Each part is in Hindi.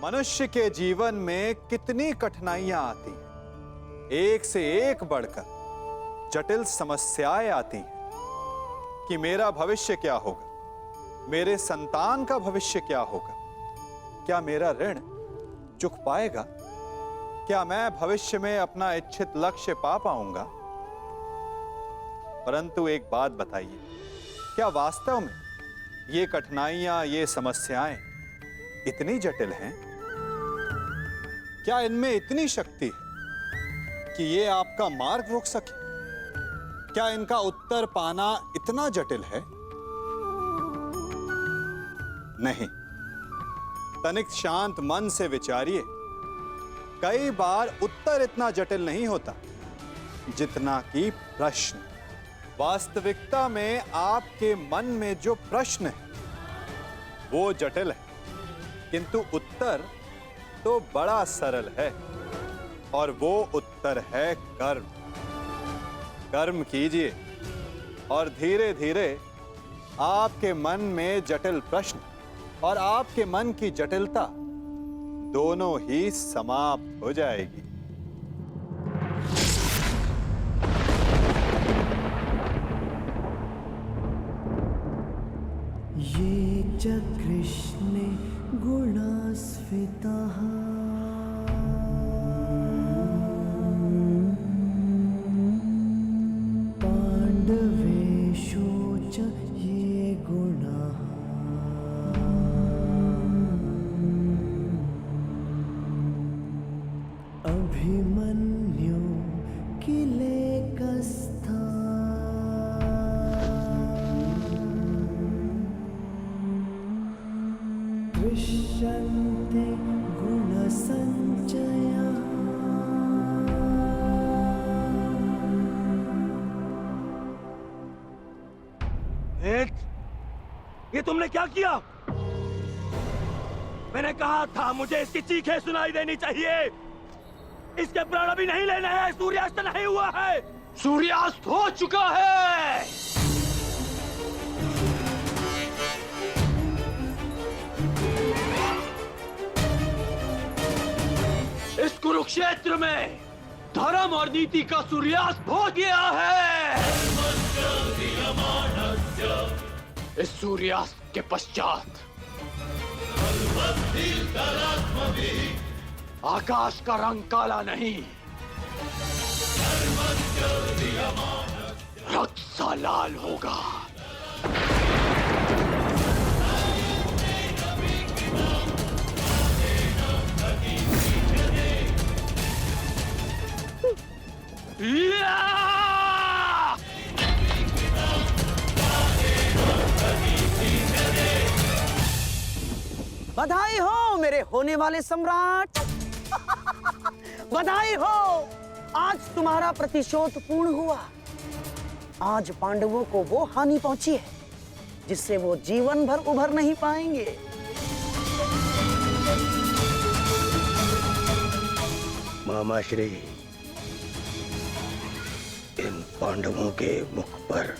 मनुष्य के जीवन में कितनी कठिनाइयां आती हैं, एक से एक बढ़कर जटिल समस्याएं आती हैं कि मेरा भविष्य क्या होगा, मेरे संतान का भविष्य क्या होगा, क्या मेरा ऋण चुक पाएगा, क्या मैं भविष्य में अपना इच्छित लक्ष्य पा पाऊंगा। परंतु एक बात बताइए, क्या वास्तव में ये कठिनाइयां, ये समस्याएं इतनी जटिल हैं? क्या इनमें इतनी शक्ति है कि ये आपका मार्ग रोक सके? क्या इनका उत्तर पाना इतना जटिल है? नहीं, तनिक शांत मन से विचारिए। कई बार उत्तर इतना जटिल नहीं होता जितना कि प्रश्न। वास्तविकता में आपके मन में जो प्रश्न है वो जटिल है, किंतु उत्तर तो बड़ा सरल है, और वो उत्तर है कर्म। कर्म कीजिए और धीरे धीरे आपके मन में जटिल प्रश्न और आपके मन की जटिलता दोनों ही समाप्त हो जाएगी। ये च कृष्णे गुणास्फिताः पाण्डवेषु च ये गुणाः अभिमन्यु किलेकस्था दृश्यन्ते गुणसञ्चयः। ये तुमने क्या किया? मैंने कहा था मुझे इसकी चीखें सुनाई देनी चाहिए। इसके प्राण अभी नहीं लेने हैं, सूर्यास्त नहीं हुआ है। सूर्यास्त हो चुका है। इस कुरुक्षेत्र में धर्म और नीति का सूर्यास्त हो गया है। इस सूर्यास्त के पश्चात आकाश का रंग काला नहीं, रक्त सा लाल होगा। बधाई हो मेरे होने वाले सम्राट। बधाई हो, आज तुम्हारा प्रतिशोध पूर्ण हुआ। आज पांडवों को वो हानि पहुंची है जिससे वो जीवन भर उभर नहीं पाएंगे। मामा श्री, इन पांडवों के मुख पर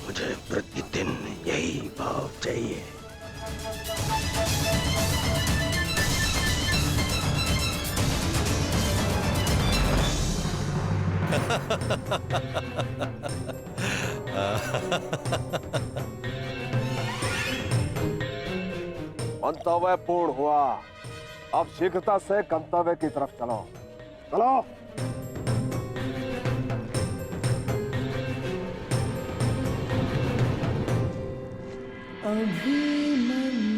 मुझे प्रतिदिन यही भाव चाहिए। मंतव्य पूर्ण हुआ। अब शीघ्रता से गंतव्य की तरफ चलो। चलो। अभिमन्यु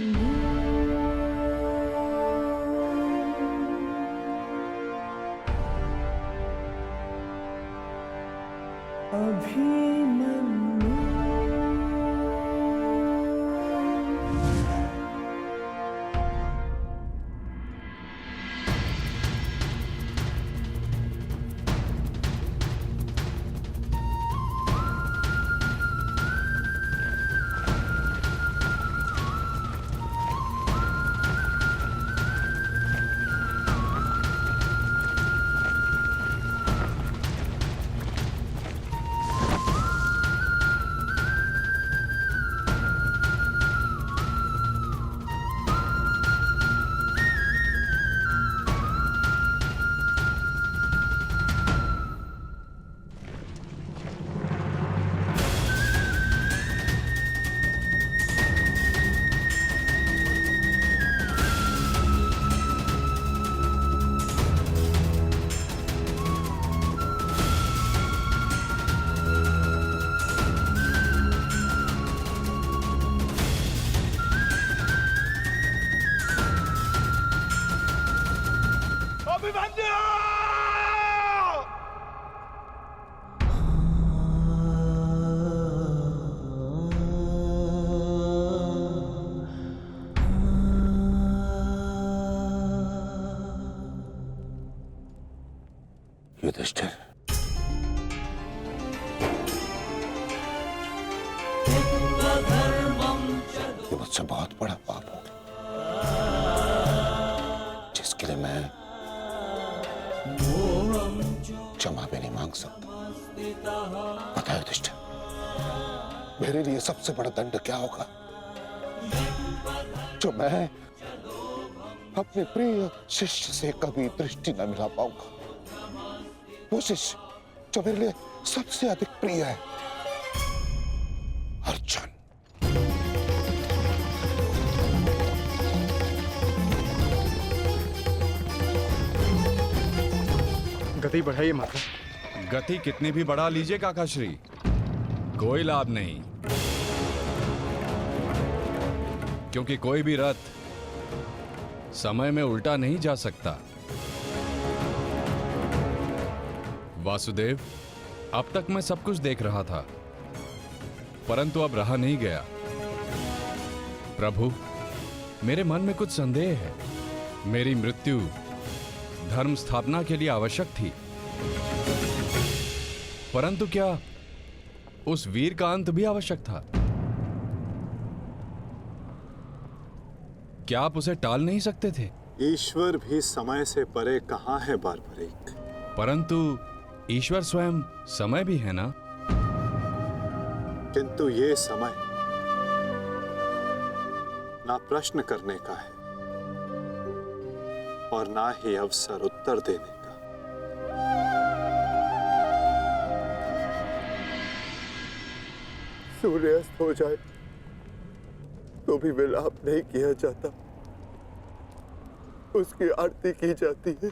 अभिमन्यु बहुत बड़ा पाप हो जिसके लिए मैं क्षमा भी नहीं मांग सकता। पता है युधिष्ठिर, मेरे लिए सबसे बड़ा दंड क्या होगा? जो मैं अपने प्रिय शिष्य से कभी दृष्टि न मिला पाऊंगा, वो शिष्य जो मेरे लिए सबसे अधिक प्रिय है, अर्जुन। गति बढ़ाइए माता। गति कितनी भी बढ़ा लीजिए काकाश्री, कोई लाभ नहीं, क्योंकि कोई भी रथ समय में उल्टा नहीं जा सकता। वासुदेव, अब तक मैं सब कुछ देख रहा था, परंतु अब रहा नहीं गया। प्रभु, मेरे मन में कुछ संदेह है। मेरी मृत्यु धर्म स्थापना के लिए आवश्यक थी, परंतु क्या उस वीर का अंत भी आवश्यक था? क्या आप उसे टाल नहीं सकते थे? ईश्वर भी समय से परे कहाँ है बारबरीक? परंतु ईश्वर स्वयं समय भी है ना? किंतु ये समय ना प्रश्न करने का है और ना ही अवसर उत्तर देने का। सूर्यास्त हो जाए तो भी विलाप नहीं किया जाता, उसकी आरती की जाती है।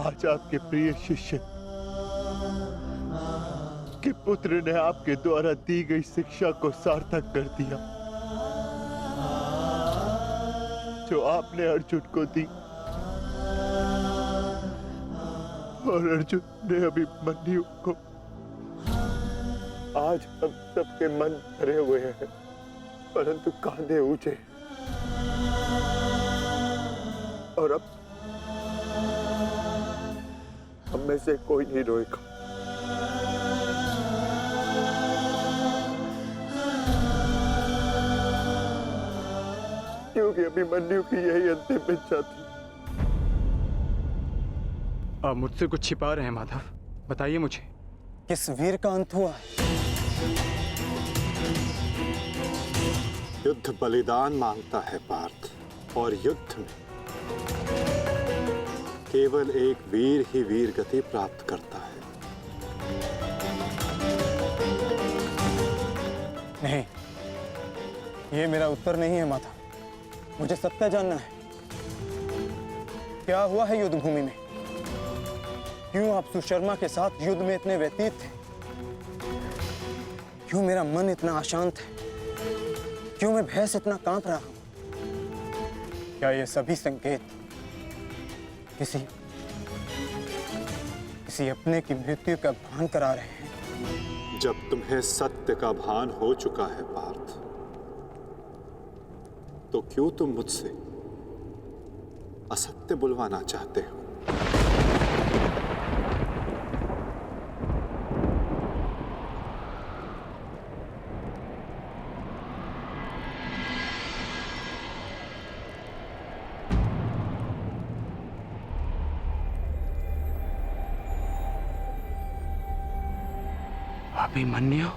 आज आपके प्रिय शिष्य के पुत्र ने आपके द्वारा दी गई शिक्षा को सार्थक कर दिया, जो आपने अर्जुन को दी, और अर्जुन ने अभिमन्यु को। आज हम सबके मन भरे हुए हैं, परंतु कांधे ऊंचे, और अब हम में से कोई नहीं रोएगा। क्योंकि अभिमन्यु की यही अंतिम इच्छा थी। आप मुझसे कुछ छिपा रहे हैं माधव, बताइए मुझे। किस वीर का अंत हुआ? युद्ध बलिदान मांगता है पार्थ, और युद्ध में केवल एक वीर ही वीर गति प्राप्त करता है। नहीं, ये मेरा उत्तर नहीं है माता। मुझे सत्य जानना है। क्या हुआ है युद्ध भूमि में? क्यों आप सुशर्मा के साथ युद्ध में इतने व्यतीत थे? क्यों मेरा मन इतना अशांत है? क्यों मैं भय से इतना कांप रहा हूं? क्या ये सभी संकेत किसी अपने की मृत्यु का भान करा रहे हैं? जब तुम्हें सत्य का भान हो चुका है पार्थ, तो क्यों तुम मुझसे असत्य बुलवाना चाहते हो? अभिमन्यु?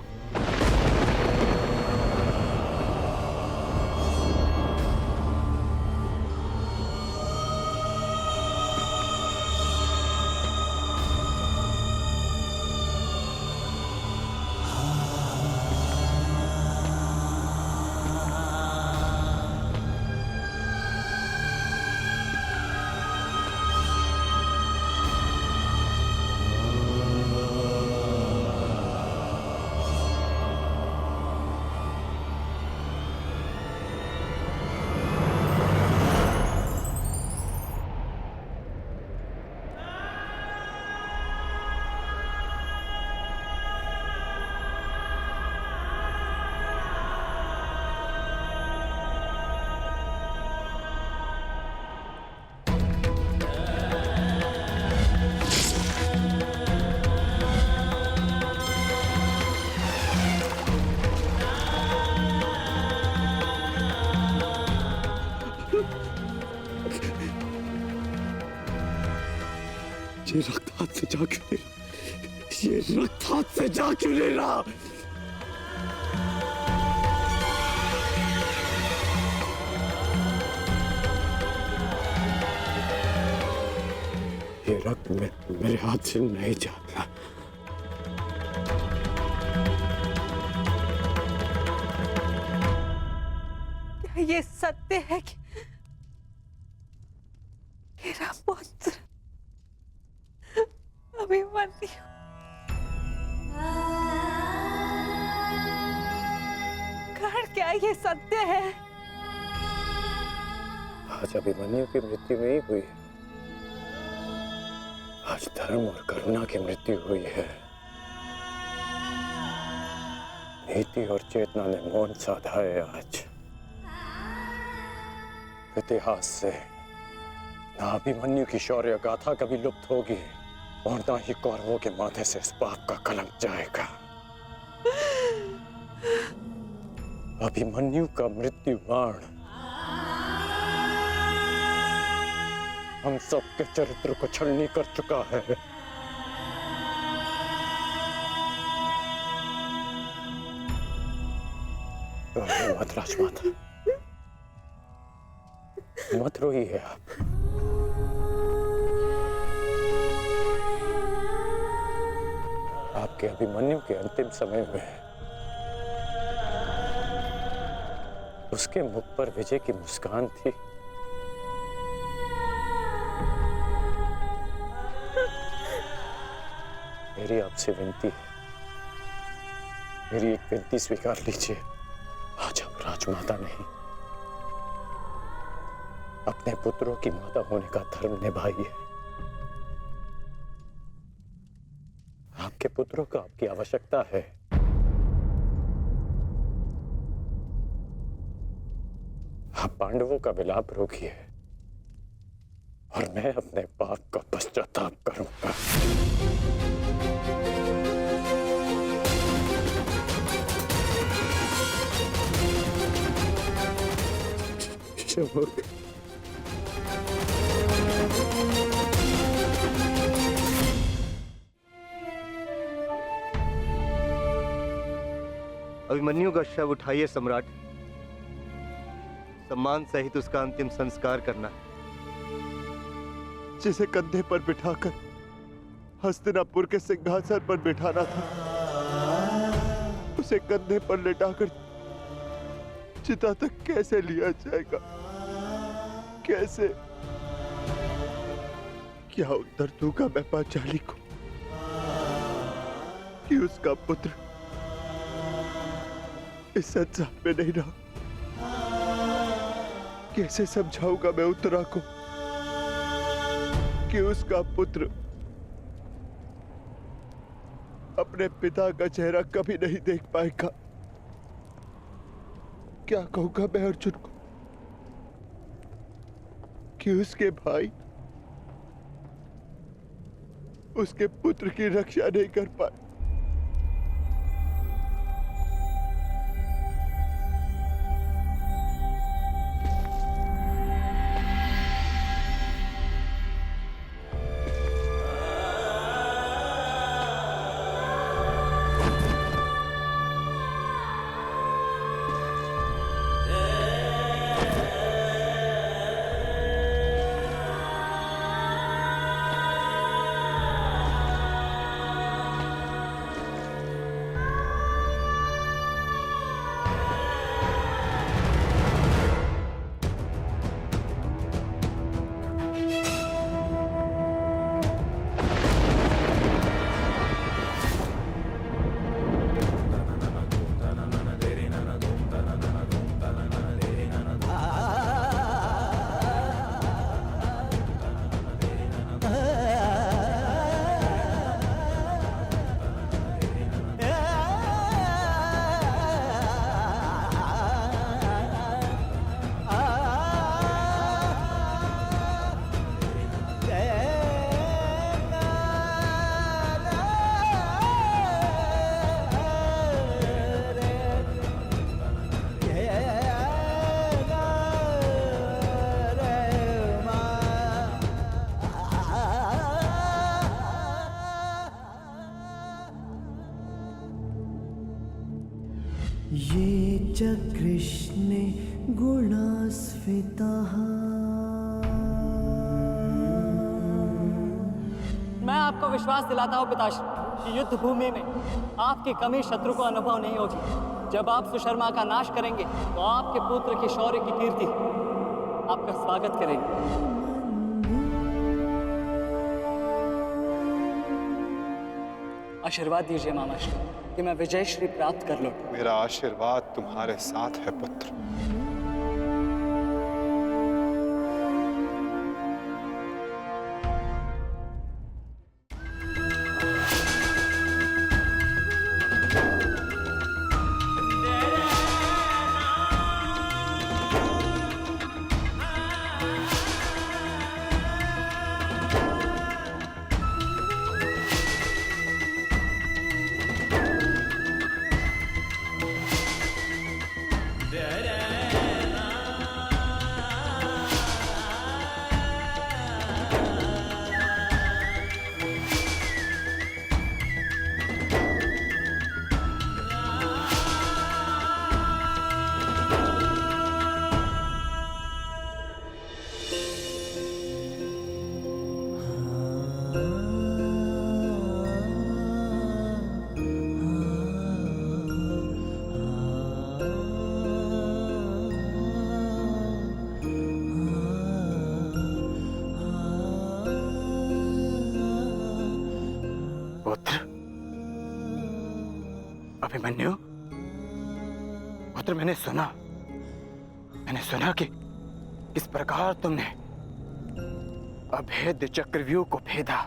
ये रक्त हाथ से जा क्यों नहीं ये रक्त हाथ से जा क्यों नहीं रहा? ये रक्त मेरे हाथ से नहीं जा रहा। क्या ये सत्य है कि मेरा पुत्र अभिमन्यु कर्ण, क्या ये सत्य है? आज अभिमन्यु की मृत्यु नहीं हुई है, आज धर्म और करुणा की मृत्यु हुई है। नीति और चेतना ने मौन साधा है। आज इतिहास से ना अभिमन्यु की शौर्य गाथा कभी लुप्त होगी और ना ही कौरवों के माथे से इस पाप का कलंक जाएगा। अभिमन्यु का मृत्यु बाण हम सबके चरित्र को छलनी कर चुका है। मत राजमाता, मत रोइए आप। आपके अभिमन्यु के अंतिम समय में उसके मुख पर विजय की मुस्कान थी। मेरी आपसे विनती है, मेरी एक विनती स्वीकार लीजिए। आज आप राजमाता नहीं, अपने पुत्रों की माता होने का धर्म निभाइए। आपके पुत्रों को आपकी आवश्यकता है। आप पांडवों का विलाप रोकिए और मैं अपने पाप का पश्चाताप करूंगा। अभिमन्यु का शव उठाइए सम्राट, सम्मान सहित उसका अंतिम संस्कार करना है। जिसे कंधे पर बिठाकर हस्तिनापुर के सिंहासन पर बिठाना था, उसे कंधे पर लेटाकर चिता तक कैसे लिया जाएगा? कैसे? क्या उत्तर दूंगा मैं पांचाली को कि उसका पुत्र इस संसार में नहीं रहा? कैसे समझाऊंगा मैं उत्तरा को कि उसका पुत्र अपने पिता का चेहरा कभी नहीं देख पाएगा? क्या कहूंगा मैं अर्जुन को कि उसके भाई उसके पुत्र की रक्षा नहीं कर पाए? च कृष्णे गुणास्फिताः। मैं आपको विश्वास दिलाता हूँ पिताश्री कि युद्ध भूमि में आपकी कमी शत्रु को अनुभव नहीं होगी। जब आप सुशर्मा का नाश करेंगे तो आपके पुत्र की शौर्य की कीर्ति आपका स्वागत करेगी। आशीर्वाद दीजिए मामाश्री कि मैं विजयश्री प्राप्त कर लूं। मेरा आशीर्वाद तुम्हारे साथ है पुत्र। अभिमन्यु, पुत्र मैंने सुना कि किस प्रकार तुमने अभेद्य चक्रव्यूह को भेदा।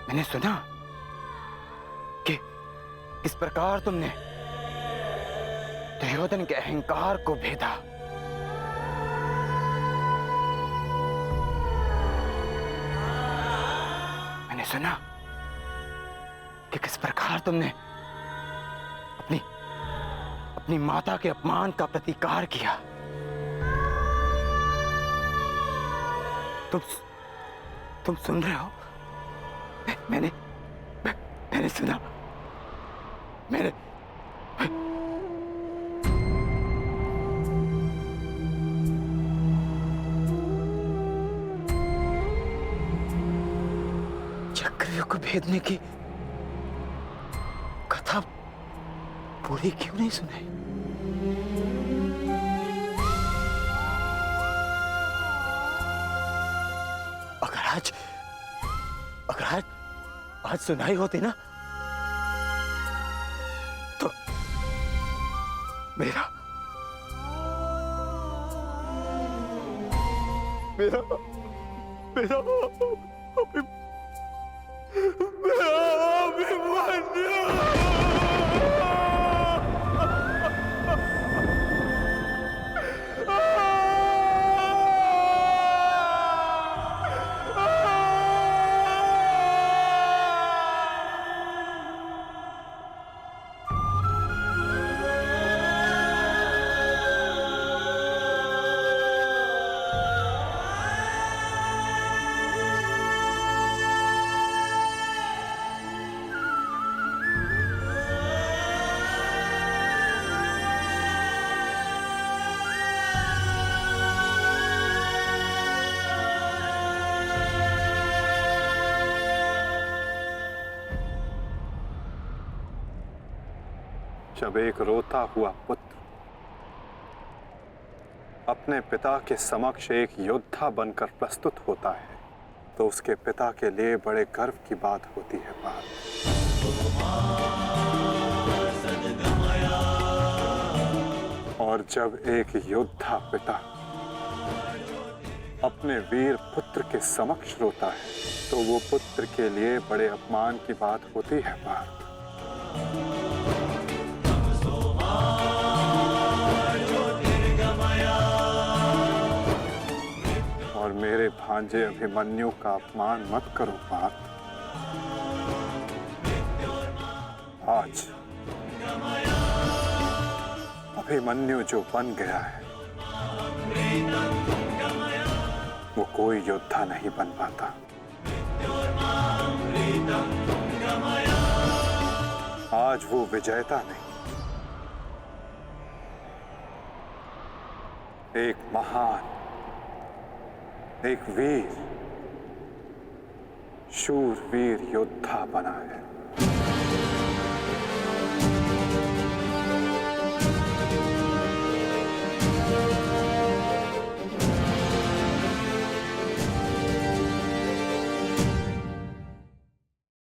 मैंने सुना कि किस प्रकार तुमने दुर्योधन के अहंकार को भेदा। मैंने सुना कि किस प्रकार तुमने अपनी माता के अपमान का प्रतिकार किया। तुम सुन रहे हो? मैंने सुना। मैंने चक्रव्यूह को भेदने की कथा पूरी क्यों नहीं सुनाई? अगर आज सुनाई होती ना तो मेरा जब एक रोता हुआ पुत्र अपने पिता के समक्ष एक योद्धा बनकर प्रस्तुत होता है तो उसके पिता के लिए बड़े गर्व की बात होती है। और जब एक योद्धा पिता अपने वीर पुत्र के समक्ष रोता है तो वो पुत्र के लिए बड़े अपमान की बात होती है। और मेरे भांजे अभिमन्यु का अपमान मत करो पार्थ। आज अभिमन्यु जो बन गया है वो कोई योद्धा नहीं बन पाता। आज वो विजेता नहीं, एक महान, एक वीर, शूरवीर योद्धा बना है।